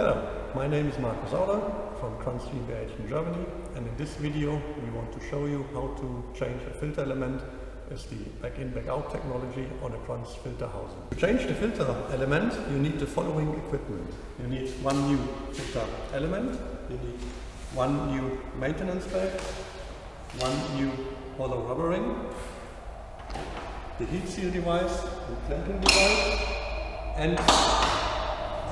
Hello, my name is Markus from Krantz in Germany, and in this video we want to show you how to change a filter element with the back-in back-out technology on a Krantz filter housing. To change the filter element you need the following equipment. You need one new filter element, you need one new maintenance bag, one new hollow rubber ring, the heat seal device, the clamping device, and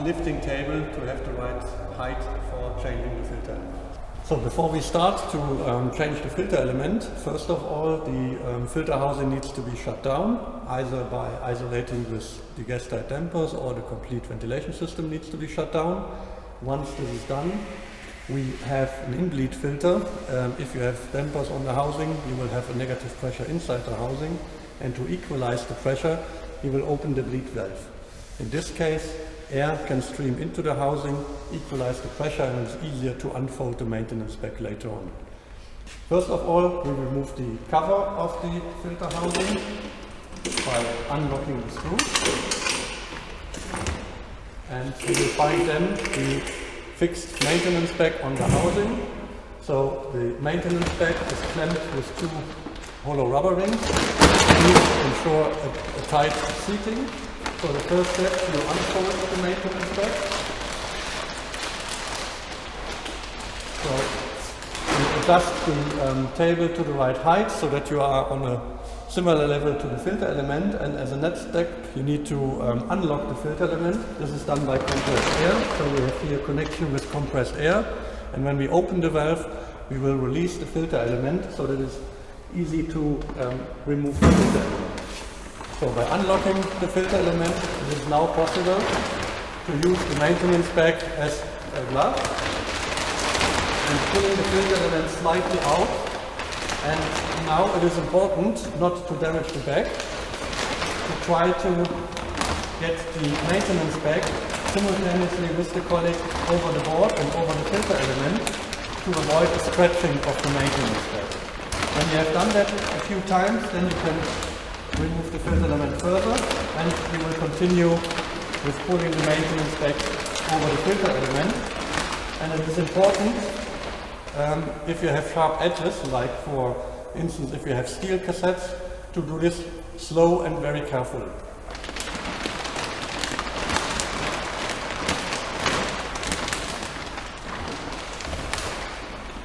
lifting table to have the right height for changing the filter element. So before we start to change the filter element, first of all the filter housing needs to be shut down, either by isolating with the Gastight dampers, or the complete ventilation system needs to be shut down. Once this is done, we have an in-bleed filter. If you have dampers on the housing, you will have a negative pressure inside the housing, and to equalize the pressure you will open the bleed valve. In this case, air can stream into the housing, equalize the pressure, and it's easier to unfold the maintenance bag later on. First of all, we remove the cover of the filter housing by unlocking the screw. And we will find then the fixed maintenance bag on the housing. So the maintenance bag is clamped with two hollow rubber rings to ensure a tight seating. So the first step, you unfold the maintenance bag. So you adjust the table to the right height so that you are on a similar level to the filter element, and as a next step you need to unlock the filter element. This is done by compressed air, so we have here a connection with compressed air, and when we open the valve we will release the filter element so that it's easy to remove the filter element. So by unlocking the filter element, it is now possible to use the maintenance bag as a glove and pulling the filter element slightly out. And now it is important not to damage the bag, to try to get the maintenance bag simultaneously with the collet over the board and over the filter element to avoid the stretching of the maintenance bag. When you have done that a few times, then you can remove the filter element further, and you will continue with pulling the maintenance bag over the filter element. And it is important, if you have sharp edges, like for instance if you have steel cassettes, to do this slow and very carefully.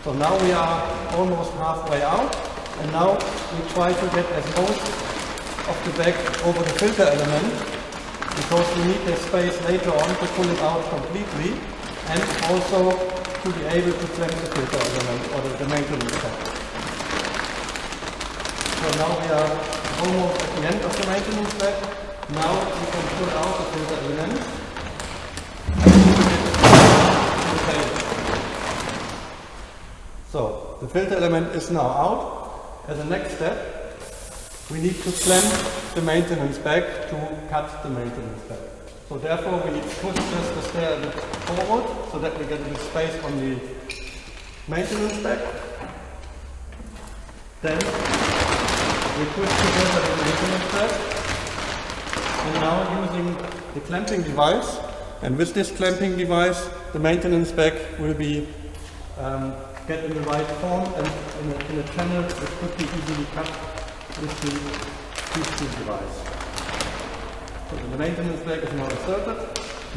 So now we are almost halfway out, and now we try to get as most of the bag over the filter element, because we need the space later on to pull it out completely, and also to be able to clamp the filter element or the maintenance bag. So now we are almost at the end of the maintenance bag. Now we can pull out the filter element and get it to the table. So the filter element is now out. As a next step, we need to clamp the maintenance bag to cut the maintenance bag. So therefore we push just the stair a bit forward so that we get a bit space on the maintenance bag. Then we push together the maintenance bag. And now using the clamping device, and with this clamping device the maintenance bag will be get in the right form and in a channel that could be easily cut with the heat seal device. So the maintenance bag is now inserted.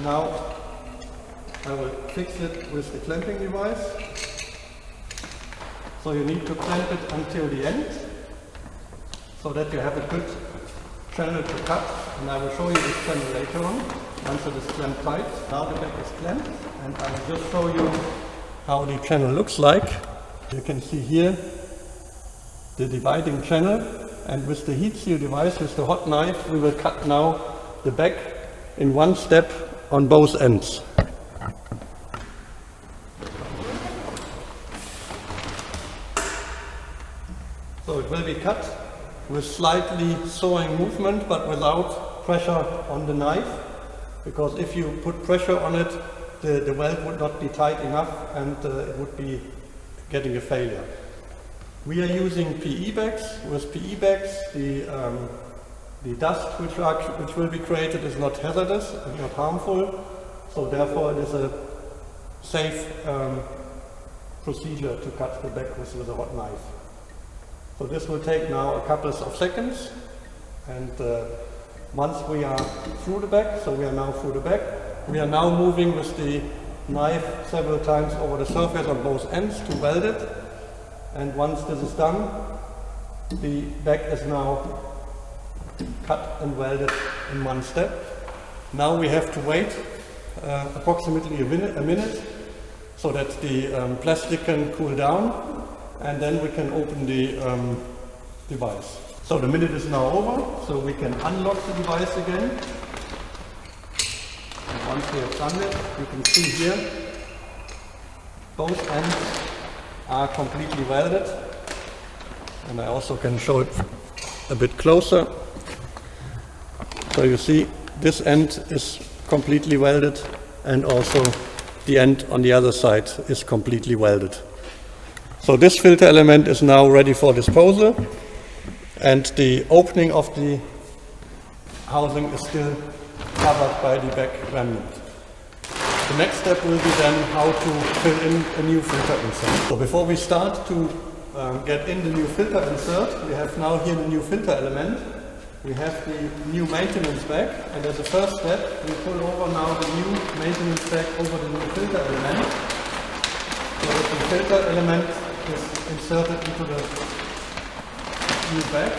Now I will fix it with the clamping device. So you need to clamp it until the end, so that you have a good channel to cut, and I will show you this channel later on once it is clamped tight. Now the bag is clamped, and I will just show you how the channel looks like. You can see here the dividing channel, and with the heat seal device, with the hot knife, we will cut now the bag in one step on both ends. So it will be cut with slightly sawing movement, but without pressure on the knife, because if you put pressure on it, the weld would not be tight enough, and it would be getting a failure. We are using PE bags. With PE bags, the dust which will be created is not hazardous and not harmful, so therefore it is a safe procedure to cut the back with a hot knife. So this will take now a couple of seconds, and once we are through the back, so we are now through the back, we are now moving with the knife several times over the surface on both ends to weld it, and once this is done, the back is now cut and welded in one step. Now we have to wait approximately a minute so that the plastic can cool down, and then we can open the device. So the minute is now over, so we can unlock the device again. And once we have done it, you can see here both ends are completely welded, and I also can show it a bit closer. So you see this end is completely welded, and also the end on the other side is completely welded. So this filter element is now ready for disposal, and the opening of the housing is still covered by the back remnant. The next step will be then how to fill in a new filter insert. So before we start to get in the new filter insert, we have now here the new filter element. We have the new maintenance bag, and as a first step we pull over now the new maintenance bag over the new filter element, so that the filter element is inserted into the new bag.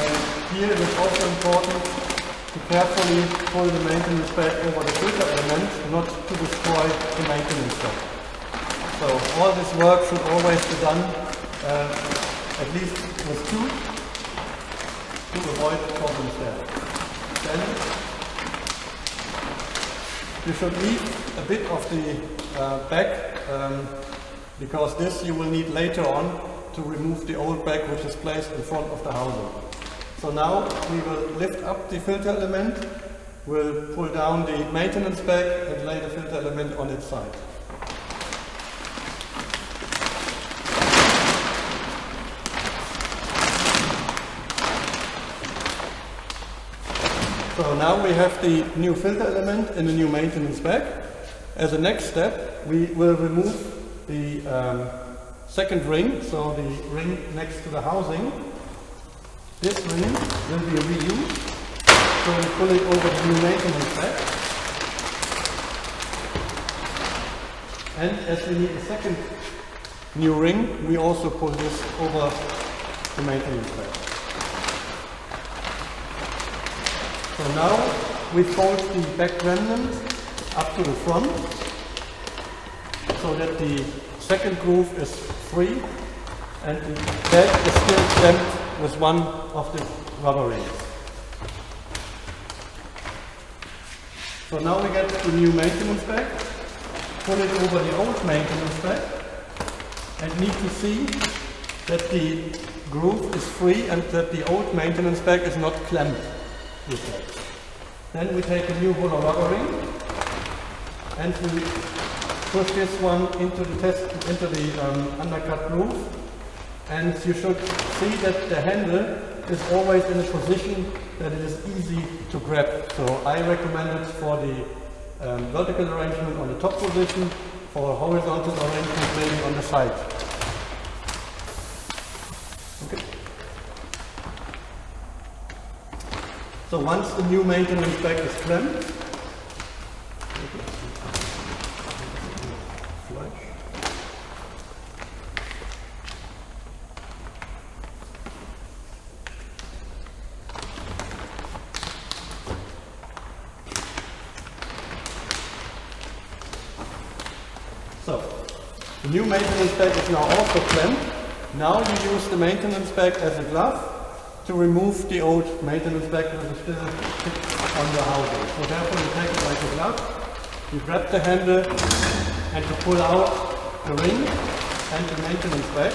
And here it is also important to carefully pull the maintenance bag over the filter element, not to destroy the maintenance bag. So all this work should always be done at least with two, to avoid problems there. Then you should leave a bit of the back, because this you will need later on to remove the old bag which is placed in front of the housing. So now we will lift up the filter element, we'll pull down the maintenance bag and lay the filter element on its side. So now we have the new filter element in the new maintenance bag. As a next step, we will remove the second ring, so the ring next to the housing. This ring will be reused, so we pull it over the new maintenance bag. And as we need a second new ring, we also pull this over the maintenance bag. So now we fold the back remnant up to the front, so that the second groove is free and the bag is still clamped with one of the rubber rings. So now we get the new maintenance bag, pull it over the old maintenance bag, and need to see that the groove is free and that the old maintenance bag is not clamped with that. Then we take a new hollow rubber ring and we push this one into the undercut groove, and you should see that the handle is always in a position that it is easy to grab. So I recommend it for the vertical arrangement on the top position, for horizontal arrangement maybe on the side. Okay. So once the new maintenance bag is clamped, so the new maintenance bag is now also clamped. Now you use the maintenance bag as a glove to remove the old maintenance bag that is still fixed on the housing. So therefore you take it like a glove, you grab the handle and you pull out the ring and the maintenance bag.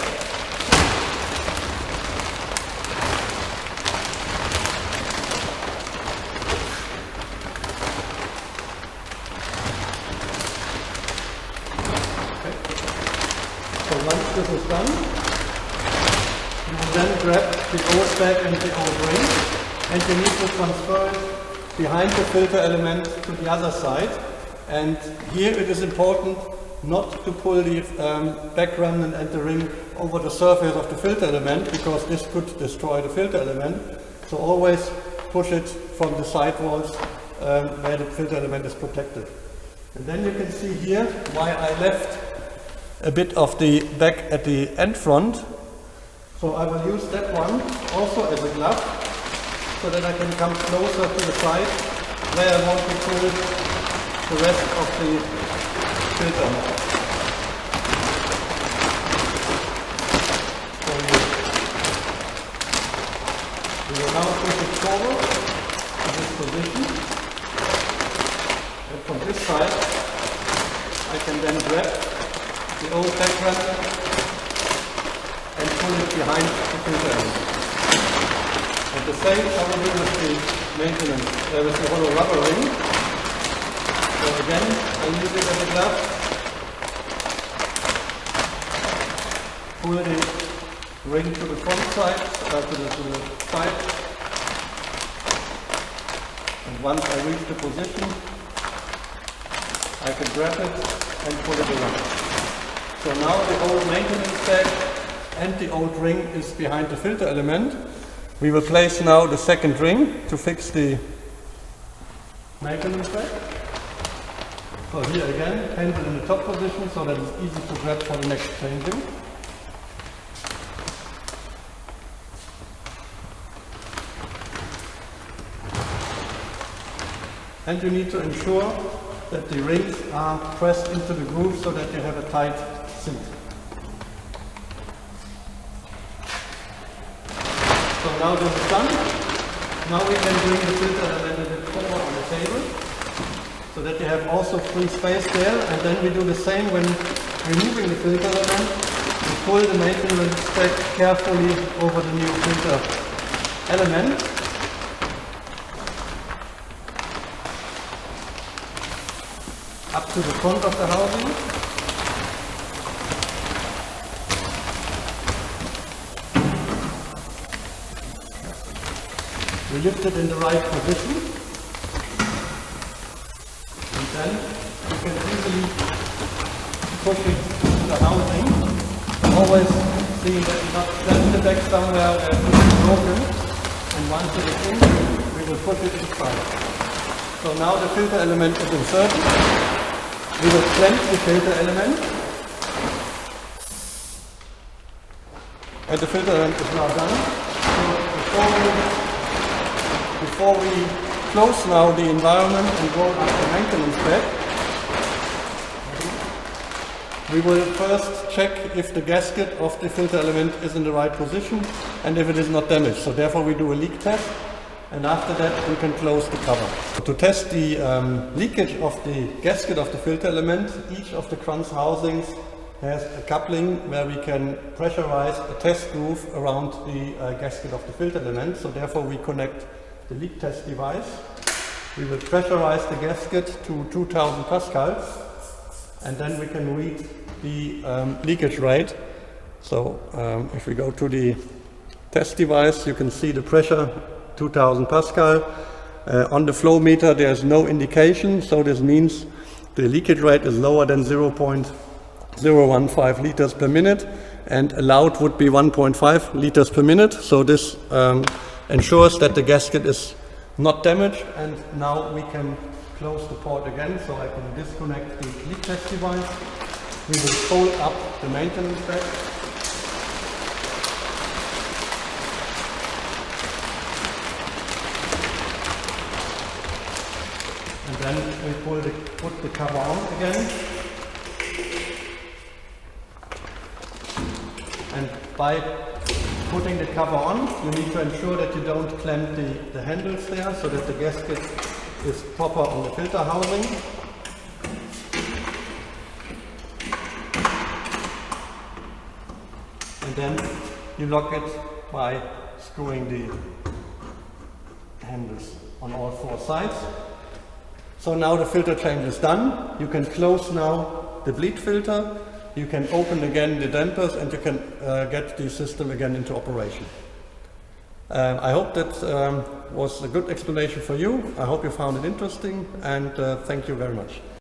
Okay. So once this is done, you will then grab the old bag and the old ring, and you need to transfer it behind the filter element to the other side. And here it is important not to pull the back remnant and the ring over the surface of the filter element, because this could destroy the filter element. So always push it from the side walls where the filter element is protected. And then you can see here why I left a bit of the back at the end front. So I will use that one also as a glove, so that I can come closer to the side where I want to pull the rest of the filter. So we will now push it forward to this position. And from this side I can then grab the old back remnant and pull it behind the filter element. And the same I will do with the maintenance. There is a hollow rubber ring. So again, I use it as a glove. Pull the ring to the front side, to the side. And once I reach the position, I can grab it and pull it around. So now the old maintenance bag and the old ring is behind the filter element. We will place now the second ring to fix the maintenance bag. So here again, handle in the top position so that it's easy to grab for the next changing. And you need to ensure that the rings are pressed into the groove so that you have a tight seat. So now this is done. Now we can bring the filter element a bit forward on the table, so that you have also free space there. And then we do the same when removing the filter element. We pull the maintenance back carefully over the new filter element. Up to the front of the housing. We lift it in the right position, and then you can easily push it to the housing. Always see that you not slam the back somewhere where it is broken, and once it is in, we will push it inside. So now the filter element is inserted. We will clamp the filter element, and the filter element is now done. So before we close now the environment and roll up the maintenance bed, we will first check if the gasket of the filter element is in the right position and if it is not damaged. So therefore we do a leak test, and after that we can close the cover. To test the leakage of the gasket of the filter element, each of the Krantz housings has a coupling where we can pressurize a test groove around the gasket of the filter element. So therefore we connect the leak test device. We will pressurize the gasket to 2000 pascals, and then we can read the leakage rate. So if we go to the test device, you can see the pressure 2000 pascal. On the flow meter there is no indication, so this means the leakage rate is lower than 0.015 liters per minute, and allowed would be 1.5 liters per minute. So this ensures that the gasket is not damaged. And now we can close the port again, so I can disconnect the leak test device. We will fold up the maintenance bag. And then we put the cover on again. And by putting the cover on, you need to ensure that you don't clamp the handles there, so that the gasket is proper on the filter housing. And then you lock it by screwing the handles on all four sides. So now the filter change is done. You can close now the bleed filter. You can open again the dampers, and you can get the system again into operation. I hope that was a good explanation for you. I hope you found it interesting, and thank you very much.